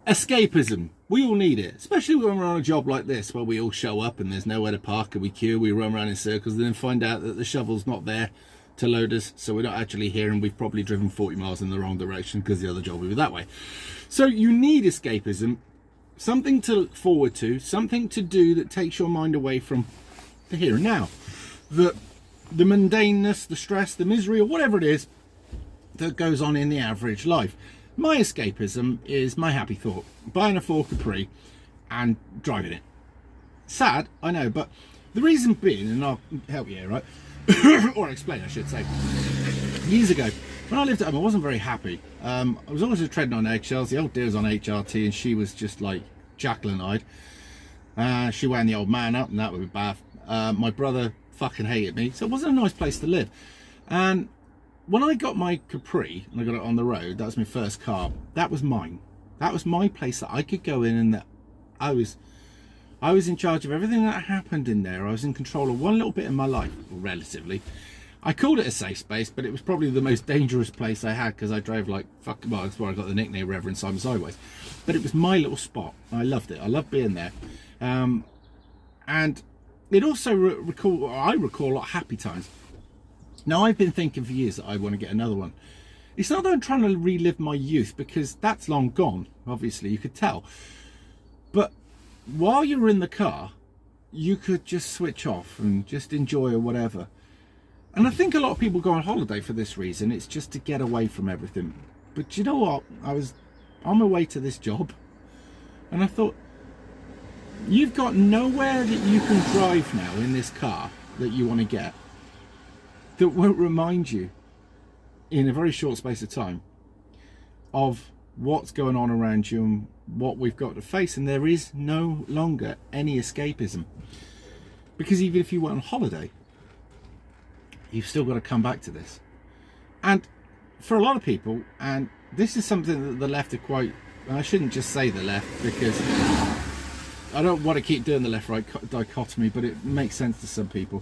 Escapism. We all need it, especially when we're on a job like this where we all show up and there's nowhere to park and we queue, we run around in circles and then find out that the shovel's not there to load us, so we're not actually here and we've probably driven 40 miles in the wrong direction because the other job will be that way. So you need escapism, something to look forward to, something to do that takes your mind away from the here and now. The mundaneness, the stress, the misery, or whatever it is that goes on in the average life. My escapism is my happy thought, buying a Ford Capri and driving it. Sad, I know, but the reason being, and I'll help you here, right? Or explain, I should say. Years ago, when I lived at home, I wasn't very happy. I was always just treading on eggshells. The old dear was on HRT and she was just like Jacqueline-eyed. She wound the old man up and that would be bad. My brother fucking hated me, so it wasn't a nice place to live. And when I got my Capri and I got it on the road, that was my first car. That was mine. That was my place that I could go in and that I was in charge of everything that happened in there. I was in control of one little bit in my life, relatively. I called it a safe space, but it was probably the most dangerous place I had because I drove like fuck. Well, that's where I got the nickname Reverend Simon Sideways. But it was my little spot. I loved it. I loved being there. And it also I recall a lot of happy times. Now, I've been thinking for years that I want to get another one. It's not that I'm trying to relive my youth, because that's long gone, obviously, you could tell. But while you're in the car, you could just switch off and just enjoy or whatever. And I think a lot of people go on holiday for this reason. It's just to get away from everything. But you know what? I was on my way to this job, and I thought, you've got nowhere that you can drive now in this car that you want to get that won't remind you in a very short space of time of what's going on around you and what we've got to face. And there is no longer any escapism, because even if you went on holiday, you've still got to come back to this. And for a lot of people, and this is something that the left are quite, and I shouldn't just say the left because I don't want to keep doing the left-right dichotomy, but it makes sense to some people.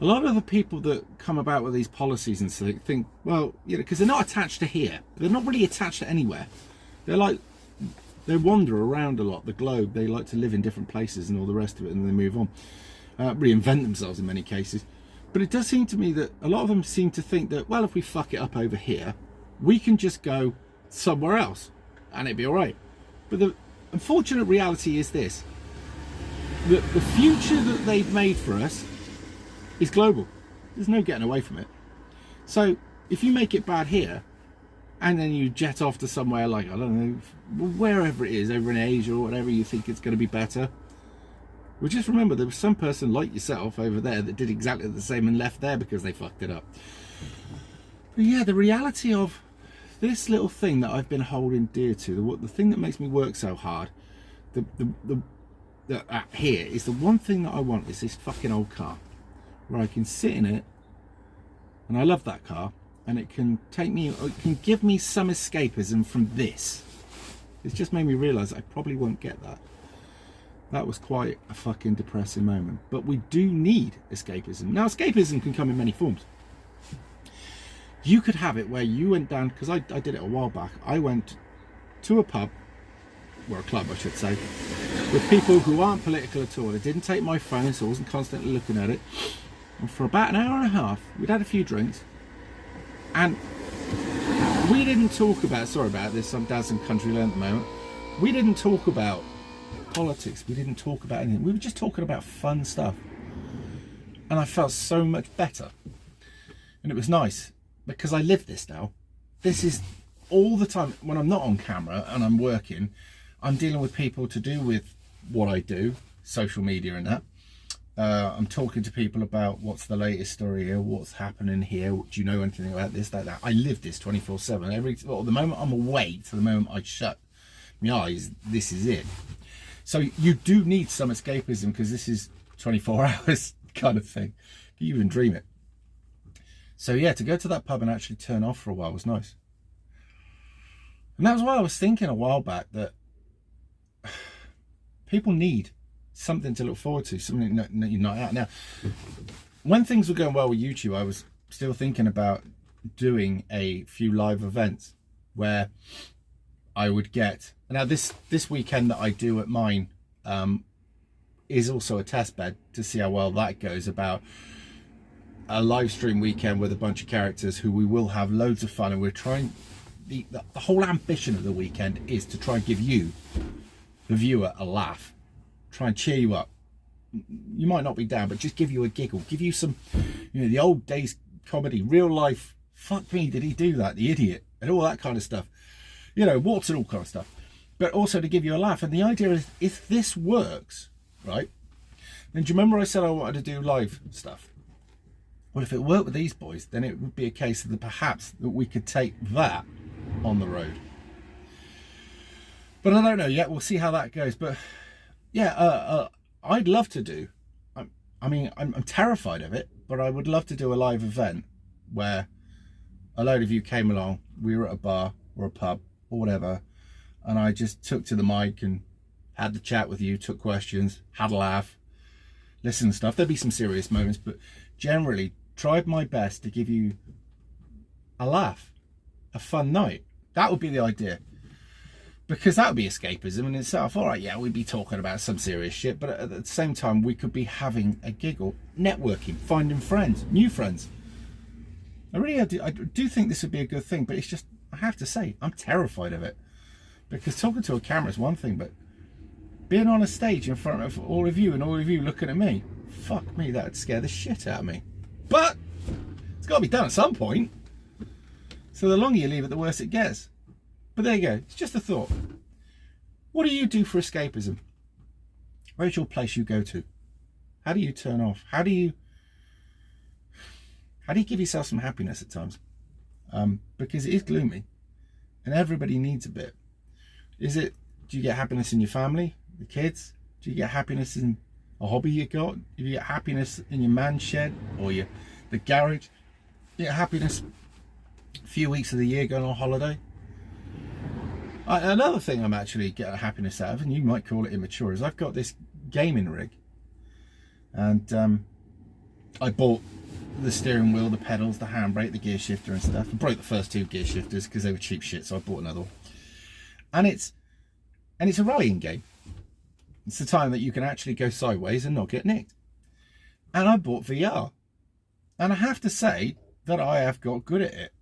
A lot of the people that come about with these policies and so think, well, you know, because they're not attached to here. They're not really attached to anywhere. They wander around a lot, the globe. They like to live in different places and all the rest of it, and they move on. Reinvent themselves in many cases. But it does seem to me that a lot of them seem to think that, well, if we fuck it up over here, we can just go somewhere else and it'd be all right. But the unfortunate reality is this, that the future that they've made for us is global. There's no getting away from it. So if you make it bad here and then you jet off to somewhere like, I don't know, wherever it is, over in Asia or whatever, you think it's going to be better, well, just remember there was some person like yourself over there that did exactly the same and left there because they fucked it up. But yeah, the reality of this little thing that I've been holding dear to, the thing that makes me work so hard, here is the one thing that I want is this fucking old car where I can sit in it, and I love that car, and it can give me some escapism from this. It's just made me realise I probably won't get that. That was quite a fucking depressing moment. But we do need escapism. Now, escapism can come in many forms. You could have it where you went down, because I did it a while back. I went to a pub, or a club I should say, with people who aren't political at all. I didn't take my phone, so I wasn't constantly looking at it. And for about an hour and a half, we'd had a few drinks, and we didn't talk about, sorry about this, I'm dancing country lane at the moment. We didn't talk about politics, we didn't talk about anything. We were just talking about fun stuff. And I felt so much better. And it was nice, because I live this now. This is all the time. When I'm not on camera and I'm working, I'm dealing with people to do with what I do, social media and that. I'm talking to people about what's the latest story here, what's happening here, do you know anything about this, that. I live this 24/7. The moment I'm awake to the moment I shut my eyes, this is it. So you do need some escapism, because this is 24 hours kind of thing. You even dream it. So yeah, to go to that pub and actually turn off for a while was nice. And that was why I was thinking a while back that people need something to look forward to, something that you're not out. Now, when things were going well with YouTube, I was still thinking about doing a few live events where I would get, now this weekend that I do at mine is also a test bed to see how well that goes, about a live stream weekend with a bunch of characters who we will have loads of fun, and we're trying, the whole ambition of the weekend is to try and give you, the viewer, a laugh, try and cheer you up. You might not be down, but just give you a giggle, give you some, you know, the old days comedy, real life, fuck me, did he do that, the idiot, and all that kind of stuff, you know, warts and all kind of stuff, but also to give you a laugh. And the idea is, if this works, right, then do you remember I said I wanted to do live stuff? Well, if it worked with these boys, then it would be a case of the perhaps that we could take that on the road. But I don't know yet. We'll see how that goes. But yeah, I'd love to do. I mean, I'm terrified of it, but I would love to do a live event where a load of you came along. We were at a bar or a pub or whatever, and I just took to the mic and had the chat with you, took questions, had a laugh, listened to stuff. There'd be some serious moments, but generally tried my best to give you a laugh, a fun night. That would be the idea, because that would be escapism in itself. All right, yeah, we'd be talking about some serious shit, but at the same time we could be having a giggle, networking, finding friends, new friends. I do think this would be a good thing, but it's just, I have to say, I'm terrified of it, because talking to a camera is one thing, but being on a stage in front of all of you and all of you looking at me, fuck me, that would scare the shit out of me. But it's got to be done at some point. So the longer you leave it, the worse it gets. But there you go. It's just a thought. What do you do for escapism? Where's your place you go to? How do you turn off? How do you give yourself some happiness at times? Because it is gloomy, and everybody needs a bit. Do you get happiness in your family, the kids? Do you get happiness in a hobby you got? Do you get happiness in your man shed or the garage? Do you get happiness a few weeks of the year going on holiday? Another thing I'm actually getting happiness out of, and you might call it immature, is I've got this gaming rig, and I bought the steering wheel, the pedals, the handbrake, the gear shifter and stuff. I broke the first 2 gear shifters because they were cheap shit, so I bought another one. And it's a rallying game. It's the time that you can actually go sideways and not get nicked. And I bought VR, and I have to say that I have got good at it.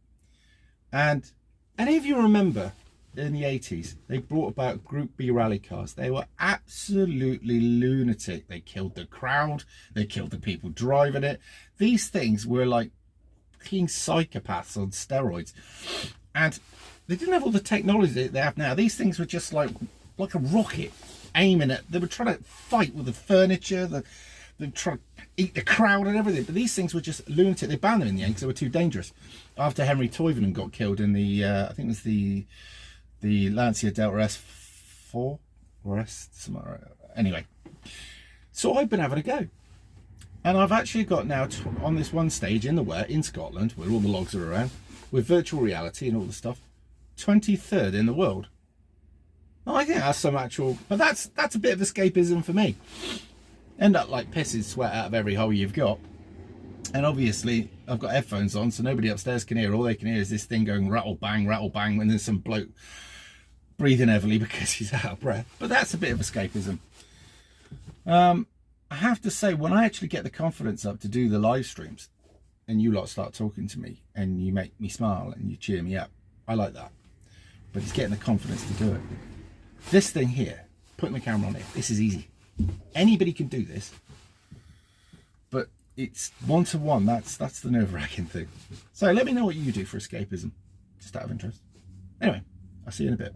And any of you remember in the 80s, they brought about Group B rally cars. They were absolutely lunatic. They killed the crowd. They killed the people driving it. These things were like clean psychopaths on steroids. And they didn't have all the technology that they have now. These things were just like a rocket aiming at. They were trying to fight with the furniture. They were trying to eat the crowd and everything. But these things were just lunatic. They banned them in the end because they were too dangerous. After Henry Toivonen got killed in the, I think it was the Lancia Delta S4 or S, anyway. So I've been having a go, and I've actually got now on this one stage in Scotland, where all the logs are around, with virtual reality and all the stuff, 23rd in the world. I think that's some actual, but that's a bit of escapism for me. End up like pissing sweat out of every hole you've got. And obviously I've got headphones on, so nobody upstairs can hear. All they can hear is this thing going rattle bang, and there's some bloke breathing heavily because he's out of breath. But that's a bit of escapism. I have to say, when I actually get the confidence up to do the live streams, and you lot start talking to me, and you make me smile, and you cheer me up, I like that. But it's getting the confidence to do it. This thing here, putting the camera on it, this is easy. Anybody can do this. But it's one-to-one. That's the nerve-wracking thing. So let me know what you do for escapism, just out of interest. Anyway, I'll see you in a bit.